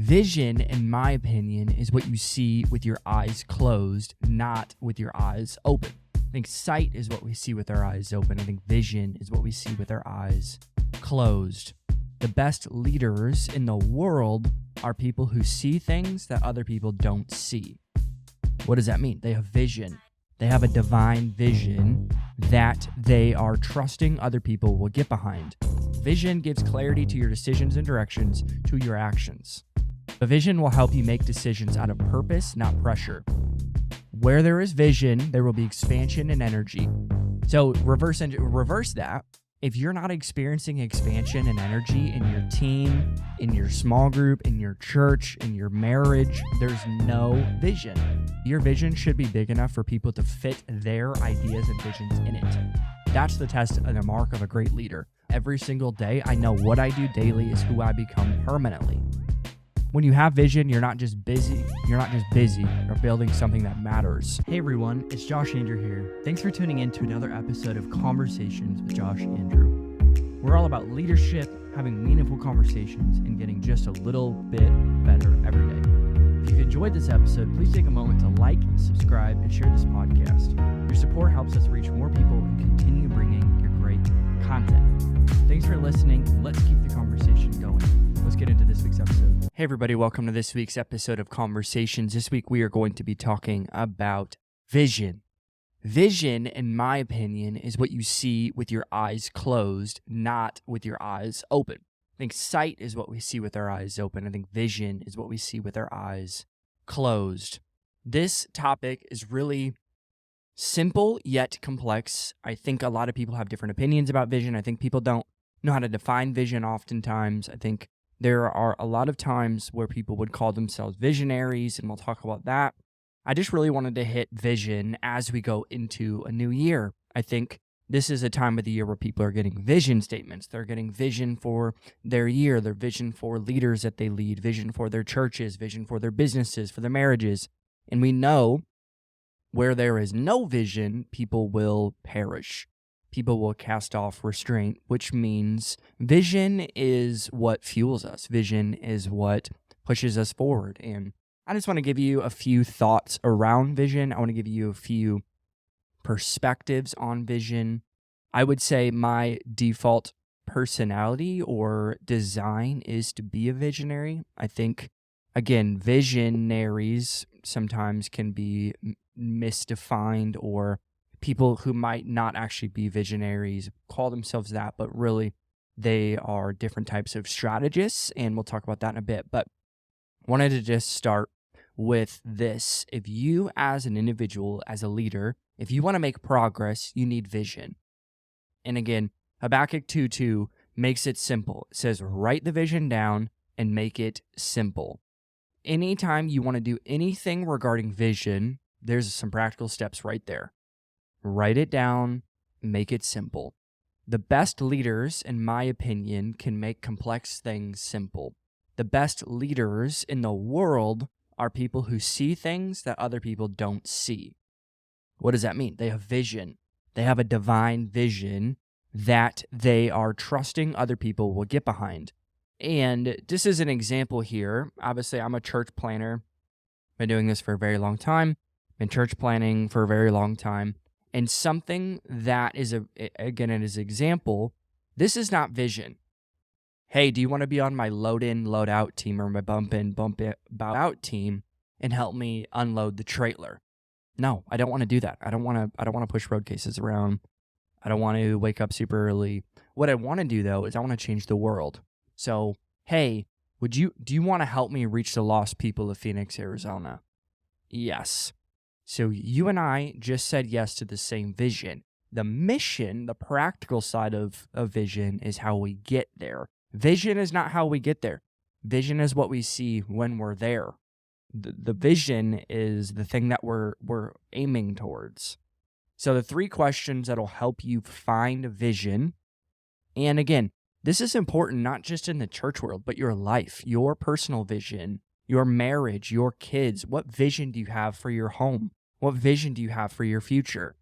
Vision, in my opinion, is what you see with your eyes closed, not with your eyes open. I think sight is what we see with our eyes open. I think vision is what we see with our eyes closed. The best leaders in the world are people who see things that other people don't see. What does that mean? They have vision. They have a divine vision that they are trusting other people will get behind. Vision gives clarity to your decisions and directions to your actions. The vision will help you make decisions out of purpose, not pressure. Where there is vision, there will be expansion and energy. So reverse that. If you're not experiencing expansion and energy in your team, in your small group, in your church, in your marriage, there's no vision. Your vision should be big enough for people to fit their ideas and visions in it. That's the test and the mark of a great leader. Every single day, I know what I do daily is who I become permanently. When you have vision, you're not just busy, you're building something that matters. Hey everyone, it's Josh Andrew here. Thanks for tuning in to another episode of Conversations with Josh Andrew. We're all about leadership, having meaningful conversations, and getting just a little bit better every day. If you've enjoyed this episode, please take a moment to like, subscribe, and share this podcast. Your support helps us reach more people and continue bringing your great content. Thanks for listening. Let's keep the conversation going. Let's get into this week's episode. Hey everybody, welcome to this week's episode of Conversations. This week we are going to be talking about vision. Vision, in my opinion, is what you see with your eyes closed, not with your eyes open. I think sight is what we see with our eyes open. I think vision is what we see with our eyes closed. This topic is really simple yet complex. I think a lot of people have different opinions about vision. I think people don't know how to define vision oftentimes. I think there are a lot of times where people would call themselves visionaries, and we'll talk about that. I just really wanted to hit vision as we go into a new year. I think this is a time of the year where people are getting vision statements. They're getting vision for their year, their vision for leaders that they lead, vision for their churches, vision for their businesses, for their marriages. And we know where there is no vision, people will perish. People will cast off restraint, which means vision is what fuels us. Vision is what pushes us forward. And I just want to give you a few thoughts around vision. I want to give you a few perspectives on vision. I would say my default personality or design is to be a visionary. I think, again, visionaries sometimes can be misdefined, or people who might not actually be visionaries call themselves that, but really they are different types of strategists, and we'll talk about that in a bit. But wanted to just start with this. If you as an individual, as a leader, if you want to make progress, you need vision. And again, Habakkuk 2:2 makes it simple. It says, write the vision down and make it simple. Anytime you want to do anything regarding vision, there's some practical steps right there. Write it down, make it simple. The best leaders, in my opinion, can make complex things simple. The best leaders in the world are people who see things that other people don't see. What does that mean? They have vision. They have a divine vision that they are trusting other people will get behind. And just as an example here, obviously I'm a church planner. Been doing this for a very long time. Been church planning for a very long time. And something that is, again, as an example, this is not vision. Hey, do you want to be on my load in, load out team, or my bump in, bump out team and help me unload the trailer? No, I don't want to do that. I don't want to push road cases around. I don't want to wake up super early. What I want to do though is I want to change the world. So, hey, do you want to help me reach the lost people of Phoenix, Arizona? Yes. So you and I just said yes to the same vision. The mission, the practical side of vision, is how we get there. Vision is not how we get there. Vision is what we see when we're there. The vision is the thing that we're aiming towards. So the 3 questions that'll help you find vision, and again, this is important not just in the church world, but your life, your personal vision, your marriage, your kids. What vision do you have for your home? What vision do you have for your future?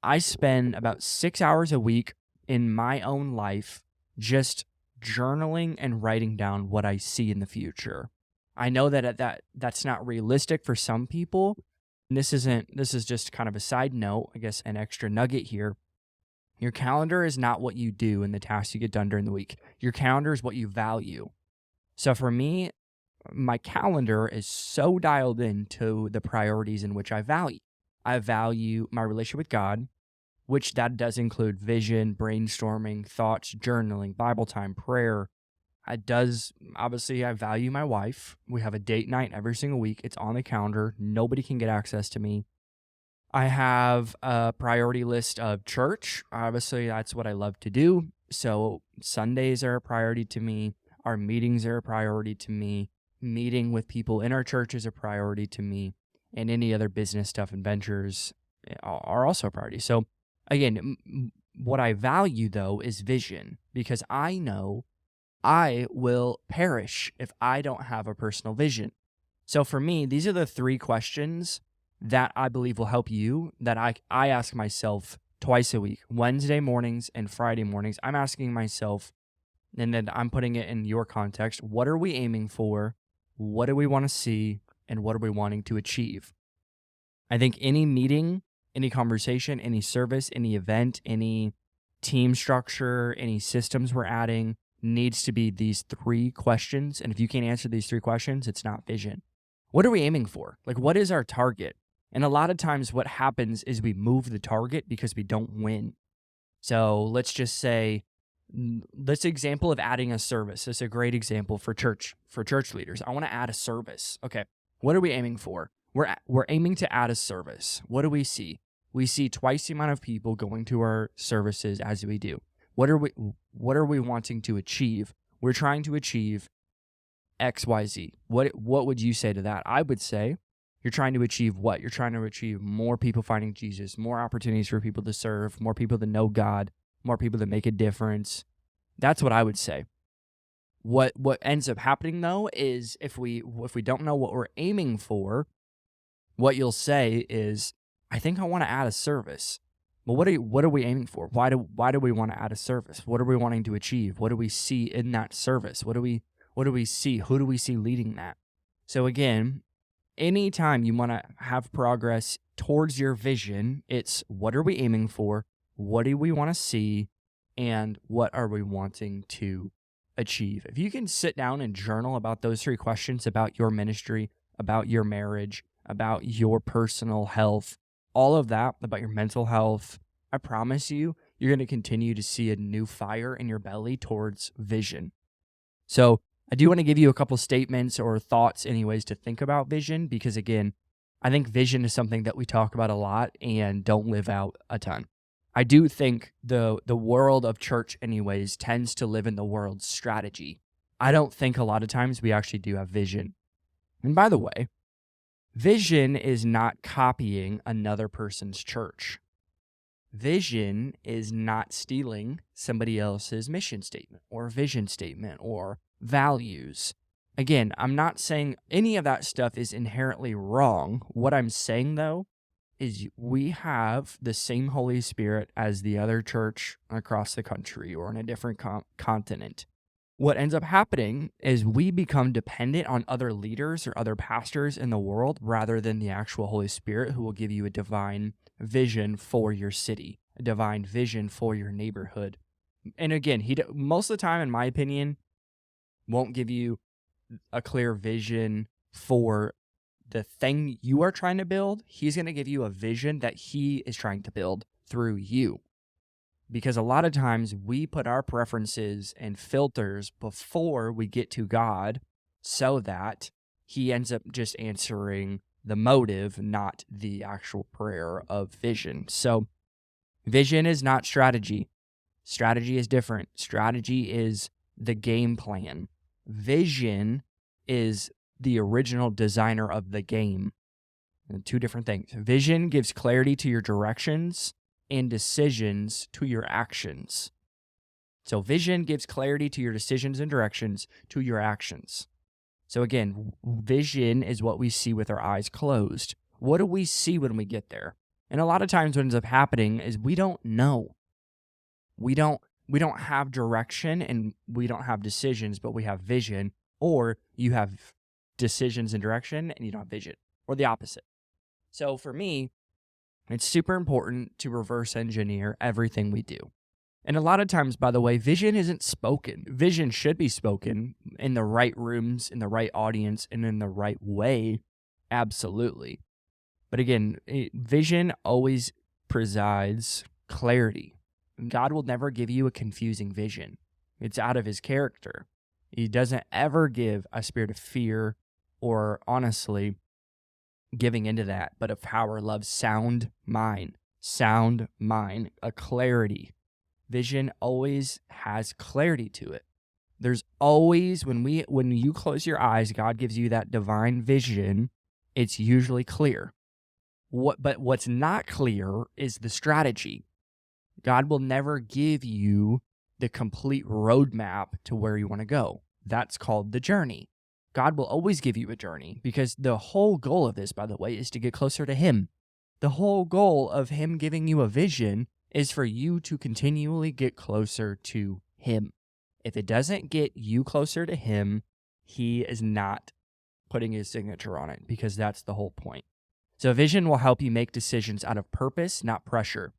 I spend about 6 hours a week in my own life just journaling and writing down what I see in the future. I know that's not realistic for some people. And this is just kind of a side note, I guess an extra nugget here. Your calendar is not what you do and the tasks you get done during the week. Your calendar is what you value. So for me, my calendar is so dialed into the priorities in which I value. I value my relationship with God, which that does include vision, brainstorming, thoughts, journaling, Bible time, prayer. Obviously, I value my wife. We have a date night every single week. It's on the calendar. Nobody can get access to me. I have a priority list of church. Obviously, that's what I love to do. So Sundays are a priority to me. Our meetings are a priority to me. Meeting with people in our church is a priority to me. And any other business stuff and ventures are also a priority. So again, what I value, though, is vision, because I know I will perish if I don't have a personal vision. So for me, these are the 3 questions that I believe will help you, that I ask myself twice a week, Wednesday mornings and Friday mornings. I'm asking myself, and then I'm putting it in your context, what are we aiming for? What do we want to see? And what are we wanting to achieve? I think any meeting, any conversation, any service, any event, any team structure, any systems we're adding needs to be these 3 questions. And if you can't answer these 3 questions, it's not vision. What are we aiming for? Like, what is our target? And a lot of times what happens is we move the target because we don't win. So let's just say, this example of adding a service is a great example for church leaders. I want to add a service. Okay, what are we aiming for? We're aiming to add a service. What do we see? We see twice the amount of people going to our services as we do. What are we wanting to achieve? We're trying to achieve XYZ. What would you say to that? I would say you're trying to achieve what? You're trying to achieve more people finding Jesus, more opportunities for people to serve, more people to know God, more people to make a difference. That's what I would say. What ends up happening, though, is if we don't know what we're aiming for, what you'll say is, I think I want to add a service. Well, what are we aiming for? Why do we want to add a service? What are we wanting to achieve? What do we see in that service? What do we see? Who do we see leading that? So again, anytime you want to have progress towards your vision, it's what are we aiming for? What do we want to see? And what are we wanting to achieve? If you can sit down and journal about those 3 questions, about your ministry, about your marriage, about your personal health, all of that, about your mental health, I promise you're going to continue to see a new fire in your belly towards vision. So I do want to give you a couple statements or thoughts anyways to think about vision, because again, I think vision is something that we talk about a lot and don't live out a ton. I do think the world of church anyways tends to live in the world's strategy. I don't think a lot of times we actually do have vision. And by the way, vision is not copying another person's church. Vision is not stealing somebody else's mission statement or vision statement or values. Again, I'm not saying any of that stuff is inherently wrong. What I'm saying, though, is we have the same Holy Spirit as the other church across the country or in a different continent. What ends up happening is we become dependent on other leaders or other pastors in the world rather than the actual Holy Spirit, who will give you a divine vision for your city, a divine vision for your neighborhood. And again, he most of the time, in my opinion, won't give you a clear vision for the thing you are trying to build. He's going to give you a vision that he is trying to build through you. Because a lot of times we put our preferences and filters before we get to God so that he ends up just answering the motive, not the actual prayer of vision. So vision is not strategy. Strategy is different. Strategy is the game plan. Vision is the original designer of the game. And 2 different things. Vision gives clarity to your directions and decisions to your actions. So vision gives clarity to your decisions and directions to your actions. So again, vision is what we see with our eyes closed. What do we see when we get there? And a lot of times what ends up happening is we don't know. We don't have direction and we don't have decisions, but we have vision, or you have decisions and direction, and you don't have vision, or the opposite. So for me, it's super important to reverse engineer everything we do. And a lot of times, by the way, vision isn't spoken. Vision should be spoken in the right rooms, in the right audience, and in the right way. Absolutely. But again, vision always presides clarity. God will never give you a confusing vision. It's out of his character. He doesn't ever give a spirit of fear or, honestly, giving into that, but of power, love, sound mind, a clarity. Vision always has clarity to it. There's always, when you close your eyes, God gives you that divine vision, it's usually clear. But what's not clear is the strategy. God will never give you the complete roadmap to where you want to go. That's called the journey. God will always give you a journey, because the whole goal of this, by the way, is to get closer to him. The whole goal of him giving you a vision is for you to continually get closer to him. If it doesn't get you closer to him, he is not putting his signature on it, because that's the whole point. So vision will help you make decisions out of purpose, not pressure.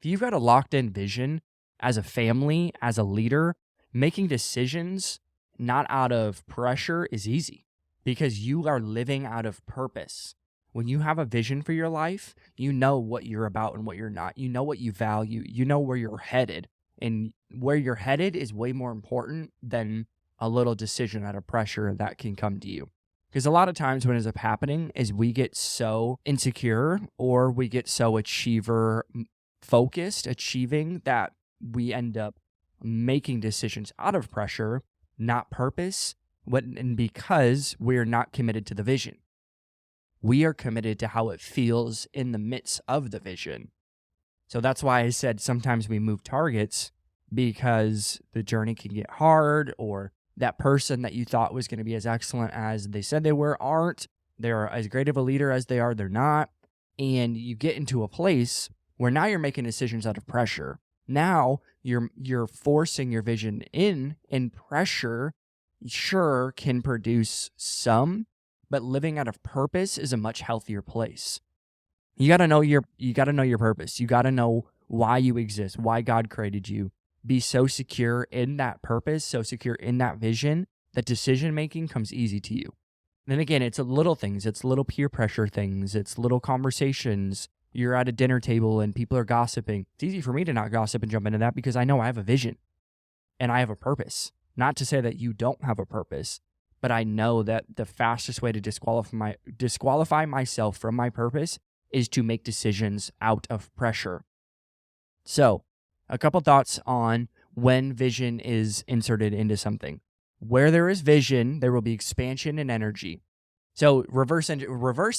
If you've got a locked-in vision as a family, as a leader, making decisions not out of pressure is easy, because you are living out of purpose. When you have a vision for your life, you know what you're about and what you're not. You know what you value. You know where you're headed. And where you're headed is way more important than a little decision out of pressure that can come to you. Because a lot of times what ends up happening is we get so insecure, or we get so achiever-focused, achieving, that we end up making decisions out of pressure, not purpose, and because we're not committed to the vision. We are committed to how it feels in the midst of the vision. So that's why I said sometimes we move targets, because the journey can get hard, or that person that you thought was going to be as excellent as they said they were aren't. They're as great of a leader as they are, they're not. And you get into a place where now you're making decisions out of pressure. Now you're forcing your vision in, and pressure sure can produce some, but living out of purpose is a much healthier place. You got to know your purpose. You got to know why you exist, why God created you. Be so secure in that purpose, so secure in that vision, that decision making comes easy to you. Then again, it's little things, it's little peer pressure things, it's little conversations. You're at a dinner table and people are gossiping. It's easy for me to not gossip and jump into that, because I know I have a vision and I have a purpose. Not to say that you don't have a purpose, but I know that the fastest way to disqualify myself from my purpose is to make decisions out of pressure. So, a couple thoughts on when vision is inserted into something. Where there is vision, there will be expansion and energy. So reverse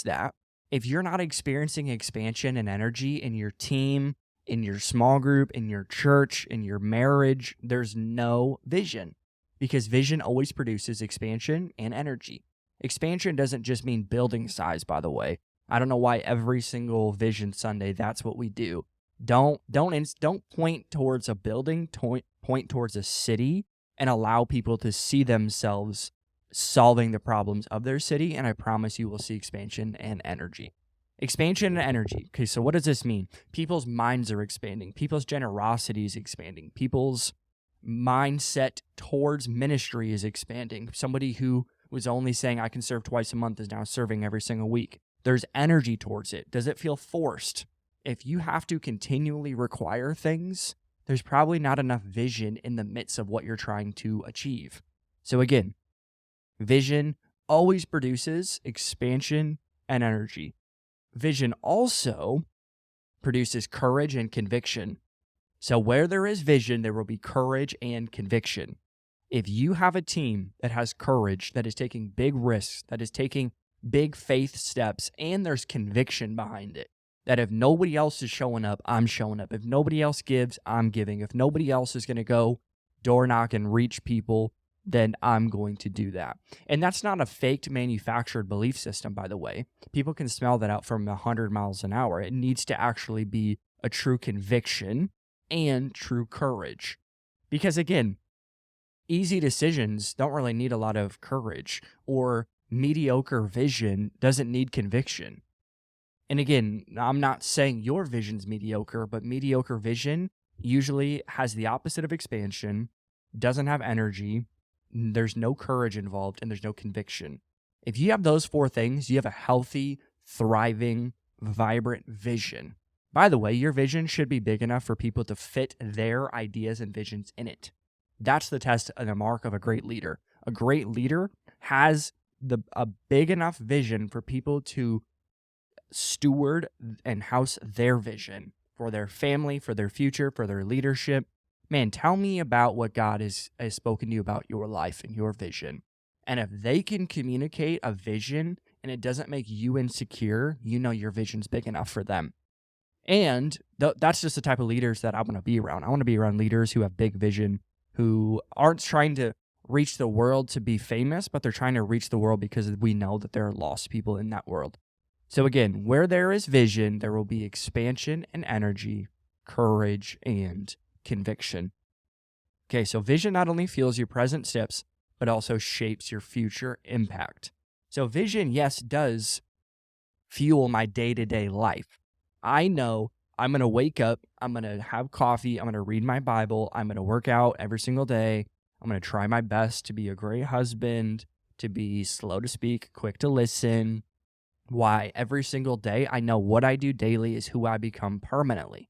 that. If you're not experiencing expansion and energy in your team, in your small group, in your church, in your marriage, there's no vision, because vision always produces expansion and energy. Expansion doesn't just mean building size, by the way. I don't know why every single Vision Sunday that's what we do. Don't point towards a building, point towards a city, and allow people to see themselves solving the problems of their city, and I promise you will see expansion and energy. Expansion and energy. Okay, so what does this mean? People's minds are expanding. People's generosity is expanding. People's mindset towards ministry is expanding. Somebody who was only saying, I can serve twice a month, is now serving every single week. There's energy towards it. Does it feel forced? If you have to continually require things, there's probably not enough vision in the midst of what you're trying to achieve. So again, vision always produces expansion and energy. Vision also produces courage and conviction. So where there is vision, there will be courage and conviction. If you have a team that has courage, that is taking big risks, that is taking big faith steps, and there's conviction behind it, that if nobody else is showing up, I'm showing up. If nobody else gives, I'm giving. If nobody else is going to go door knock and reach people, then I'm going to do that. And that's not a faked manufactured belief system, by the way. People can smell that out from 100 miles an hour. It needs to actually be a true conviction and true courage. Because again, easy decisions don't really need a lot of courage, or mediocre vision doesn't need conviction. And again, I'm not saying your vision's mediocre, but mediocre vision usually has the opposite of expansion, doesn't have energy, there's no courage involved, and there's no conviction. If you have those four things, you have a healthy, thriving, vibrant vision. By the way, your vision should be big enough for people to fit their ideas and visions in it. That's the test and the mark of a great leader. A great leader has a big enough vision for people to steward and house their vision for their family, for their future, for their leadership. Man, tell me about what God has spoken to you about your life and your vision. And if they can communicate a vision and it doesn't make you insecure, you know your vision's big enough for them. And that's just the type of leaders that I want to be around. I want to be around leaders who have big vision, who aren't trying to reach the world to be famous, but they're trying to reach the world because we know that there are lost people in that world. So again, where there is vision, there will be expansion and energy, courage, and conviction. Okay, so vision not only fuels your present steps, but also shapes your future impact. So vision, yes, does fuel my day-to-day life. I know I'm going to wake up, I'm going to have coffee, I'm going to read my Bible, I'm going to work out every single day, I'm going to try my best to be a great husband, to be slow to speak, quick to listen. Why? Every single day, I know what I do daily is who I become permanently.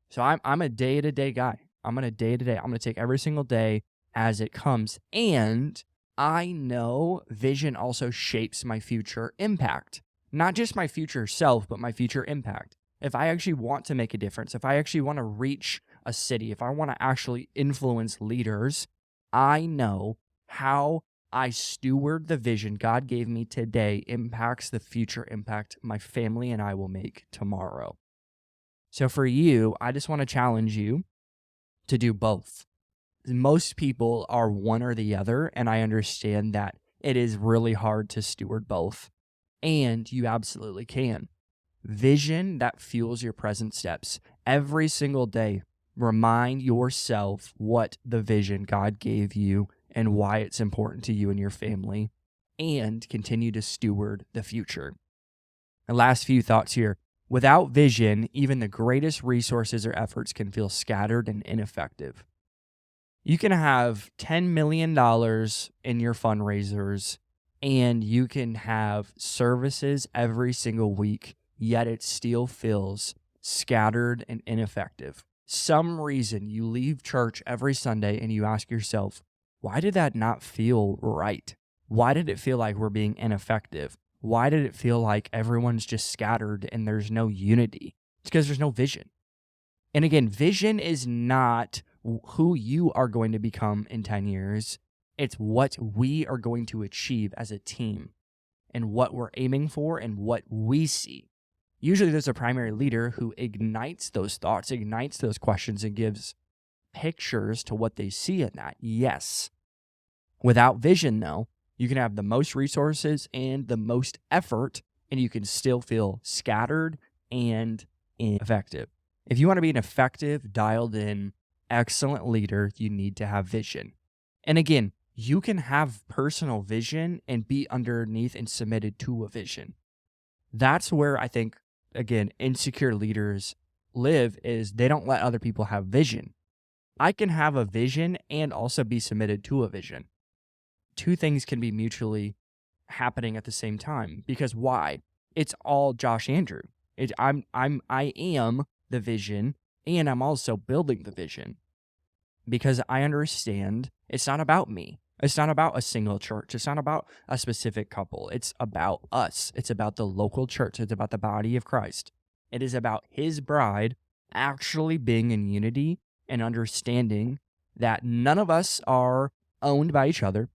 So I'm a day-to-day guy. I'm going to take every single day as it comes. And I know vision also shapes my future impact. Not just my future self, but my future impact. If I actually want to make a difference, if I actually want to reach a city, if I want to actually influence leaders, I know how I steward the vision God gave me today impacts the future impact my family and I will make tomorrow. So for you, I just want to challenge you to do both. Most people are one or the other, and I understand that it is really hard to steward both, and you absolutely can. Vision that fuels your present steps. Every single day, remind yourself what the vision God gave you and why it's important to you and your family, and continue to steward the future. The last few thoughts here. Without vision, even the greatest resources or efforts can feel scattered and ineffective. You can have $10 million in your fundraisers, and you can have services every single week, yet it still feels scattered and ineffective. Some reason you leave church every Sunday and you ask yourself, why did that not feel right? Why did it feel like we're being ineffective? Why did it feel like everyone's just scattered and there's no unity? It's because there's no vision. And again, vision is not who you are going to become in 10 years. It's what we are going to achieve as a team and what we're aiming for and what we see. Usually there's a primary leader who ignites those thoughts, ignites those questions, and gives pictures to what they see in that. Yes. Without vision, though, you can have the most resources and the most effort, and you can still feel scattered and ineffective. If you want to be an effective, dialed in, excellent leader, you need to have vision. And again, you can have personal vision and be underneath and submitted to a vision. That's where I think, again, insecure leaders live, is they don't let other people have vision. I can have a vision and also be submitted to a vision. Two things can be mutually happening at the same time. Because why? It's all Josh Andrew. I am the vision, and I'm also building the vision. Because I understand it's not about me. It's not about a single church. It's not about a specific couple. It's about us. It's about the local church. It's about the body of Christ. It is about his bride actually being in unity and understanding that none of us are owned by each other.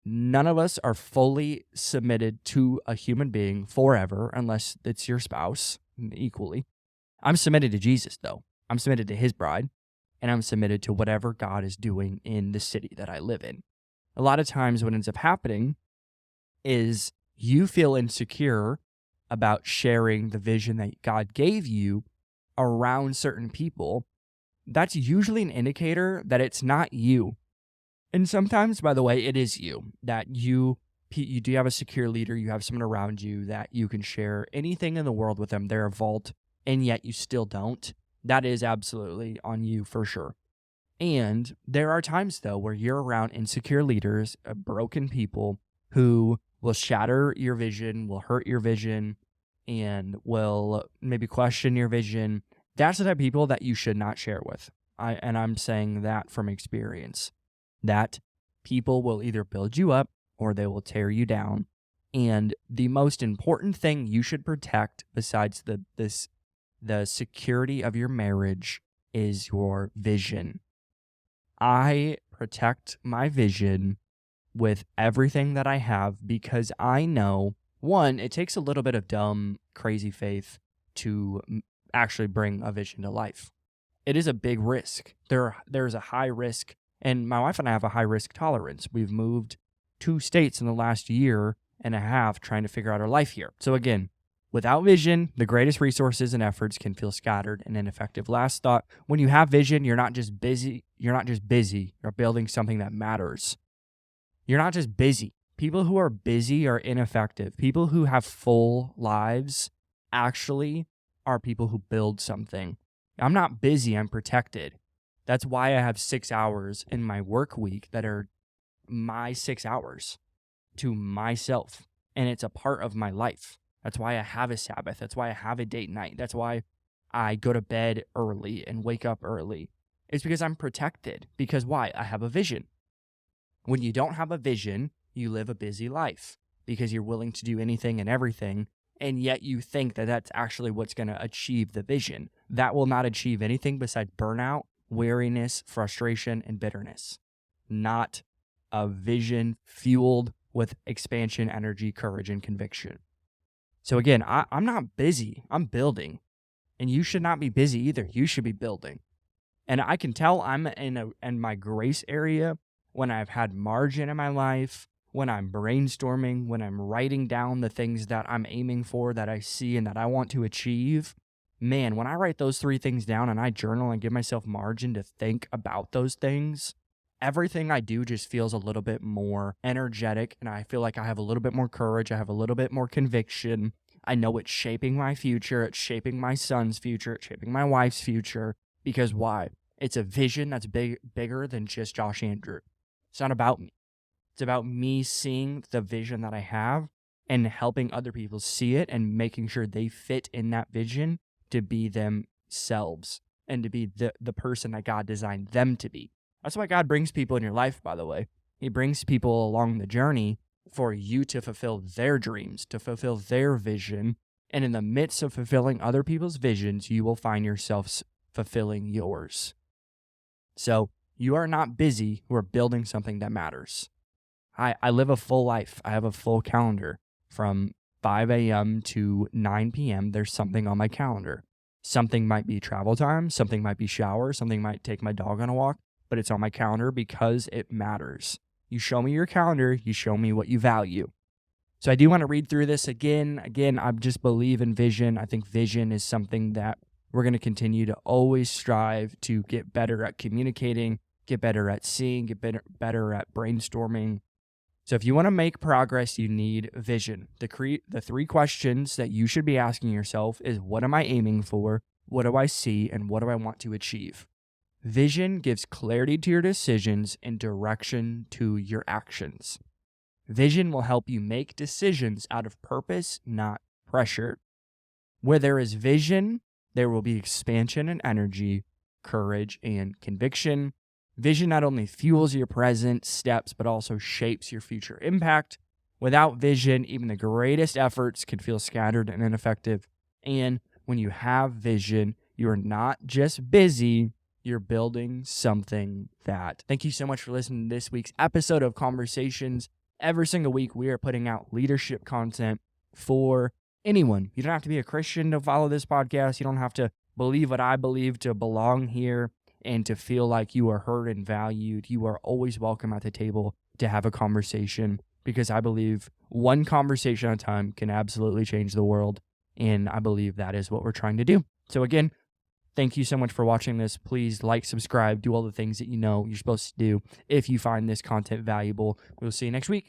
None of us are fully submitted to a human being forever, unless it's your spouse equally. I'm submitted to Jesus, though. I'm submitted to his bride, and I'm submitted to whatever God is doing in the city that I live in. A lot of times what ends up happening is you feel insecure about sharing the vision that God gave you around certain people. That's usually an indicator that it's not you. And sometimes, by the way, it is you, that you you do have a secure leader, you have someone around you that you can share anything in the world with them. They're a vault, and yet you still don't. That is absolutely on you for sure. And there are times, though, where you're around insecure leaders, broken people who will shatter your vision, will hurt your vision, and will maybe question your vision. That's the type of people that you should not share with. I'm saying that from experience, that people will either build you up or they will tear you down. And the most important thing you should protect besides the security of your marriage is your vision. I protect my vision with everything that I have because I know, one, it takes a little bit of dumb, crazy faith to actually bring a vision to life. It is a big risk. There's a high risk, and my wife and I have a high risk tolerance. We've moved 2 states in the last year and a half trying to figure out our life here. So again, without vision, the greatest resources and efforts can feel scattered and ineffective. Last thought, when you have vision, you're not just busy. You're building something that matters. You're not just busy. People who are busy are ineffective. People who have full lives actually are people who build something. I'm not busy, I'm protected. That's why I have 6 hours in my work week that are my 6 hours to myself. And it's a part of my life. That's why I have a Sabbath. That's why I have a date night. That's why I go to bed early and wake up early. It's because I'm protected. Because why? I have a vision. When you don't have a vision, you live a busy life because you're willing to do anything and everything, and yet you think that that's actually what's going to achieve the vision. That will not achieve anything besides burnout, weariness, frustration, and bitterness. Not a vision fueled with expansion, energy, courage, and conviction. So again, I'm not busy. I'm building. And you should not be busy either. You should be building. And I can tell I'm in my grace area when I've had margin in my life, when I'm brainstorming, when I'm writing down the things that I'm aiming for, that I see and that I want to achieve. Man, when I write those 3 things down and I journal and give myself margin to think about those things, everything I do just feels a little bit more energetic, and I feel like I have a little bit more courage. I have a little bit more conviction. I know it's shaping my future. It's shaping my son's future. It's shaping my wife's future. Because why? It's a vision that's bigger than just Josh Andrew. It's not about me. It's about me seeing the vision that I have and helping other people see it and making sure they fit in that vision to be themselves and to be the person that God designed them to be. That's why God brings people in your life, by the way. He brings people along the journey for you to fulfill their dreams, to fulfill their vision. And in the midst of fulfilling other people's visions, you will find yourself fulfilling yours. So you are not busy. We're building something that matters. I live a full life. I have a full calendar. From 5 a.m. to 9 p.m., there's something on my calendar. Something might be travel time. Something might be shower. Something might take my dog on a walk. But it's on my calendar because it matters. You show me your calendar, you show me what you value. So I do want to read through this again. I just believe in vision. I think vision is something that we're going to continue to always strive to get better at communicating, get better at seeing, get better at brainstorming. So if you want to make progress, you need vision. The 3 questions that you should be asking yourself is, what am I aiming for? What do I see? And what do I want to achieve? Vision gives clarity to your decisions and direction to your actions. Vision will help you make decisions out of purpose, not pressure. Where there is vision, there will be expansion and energy, courage and conviction. Vision not only fuels your present steps, but also shapes your future impact. Without vision, even the greatest efforts can feel scattered and ineffective. And when you have vision, you are not just busy, you're building something that. Thank you so much for listening to this week's episode of Conversations. Every single week, we are putting out leadership content for anyone. You don't have to be a Christian to follow this podcast. You don't have to believe what I believe to belong here and to feel like you are heard and valued. You are always welcome at the table to have a conversation, because I believe one conversation at a time can absolutely change the world. And I believe that is what we're trying to do. So again, thank you so much for watching this. Please like, subscribe, do all the things that you know you're supposed to do if you find this content valuable. We'll see you next week.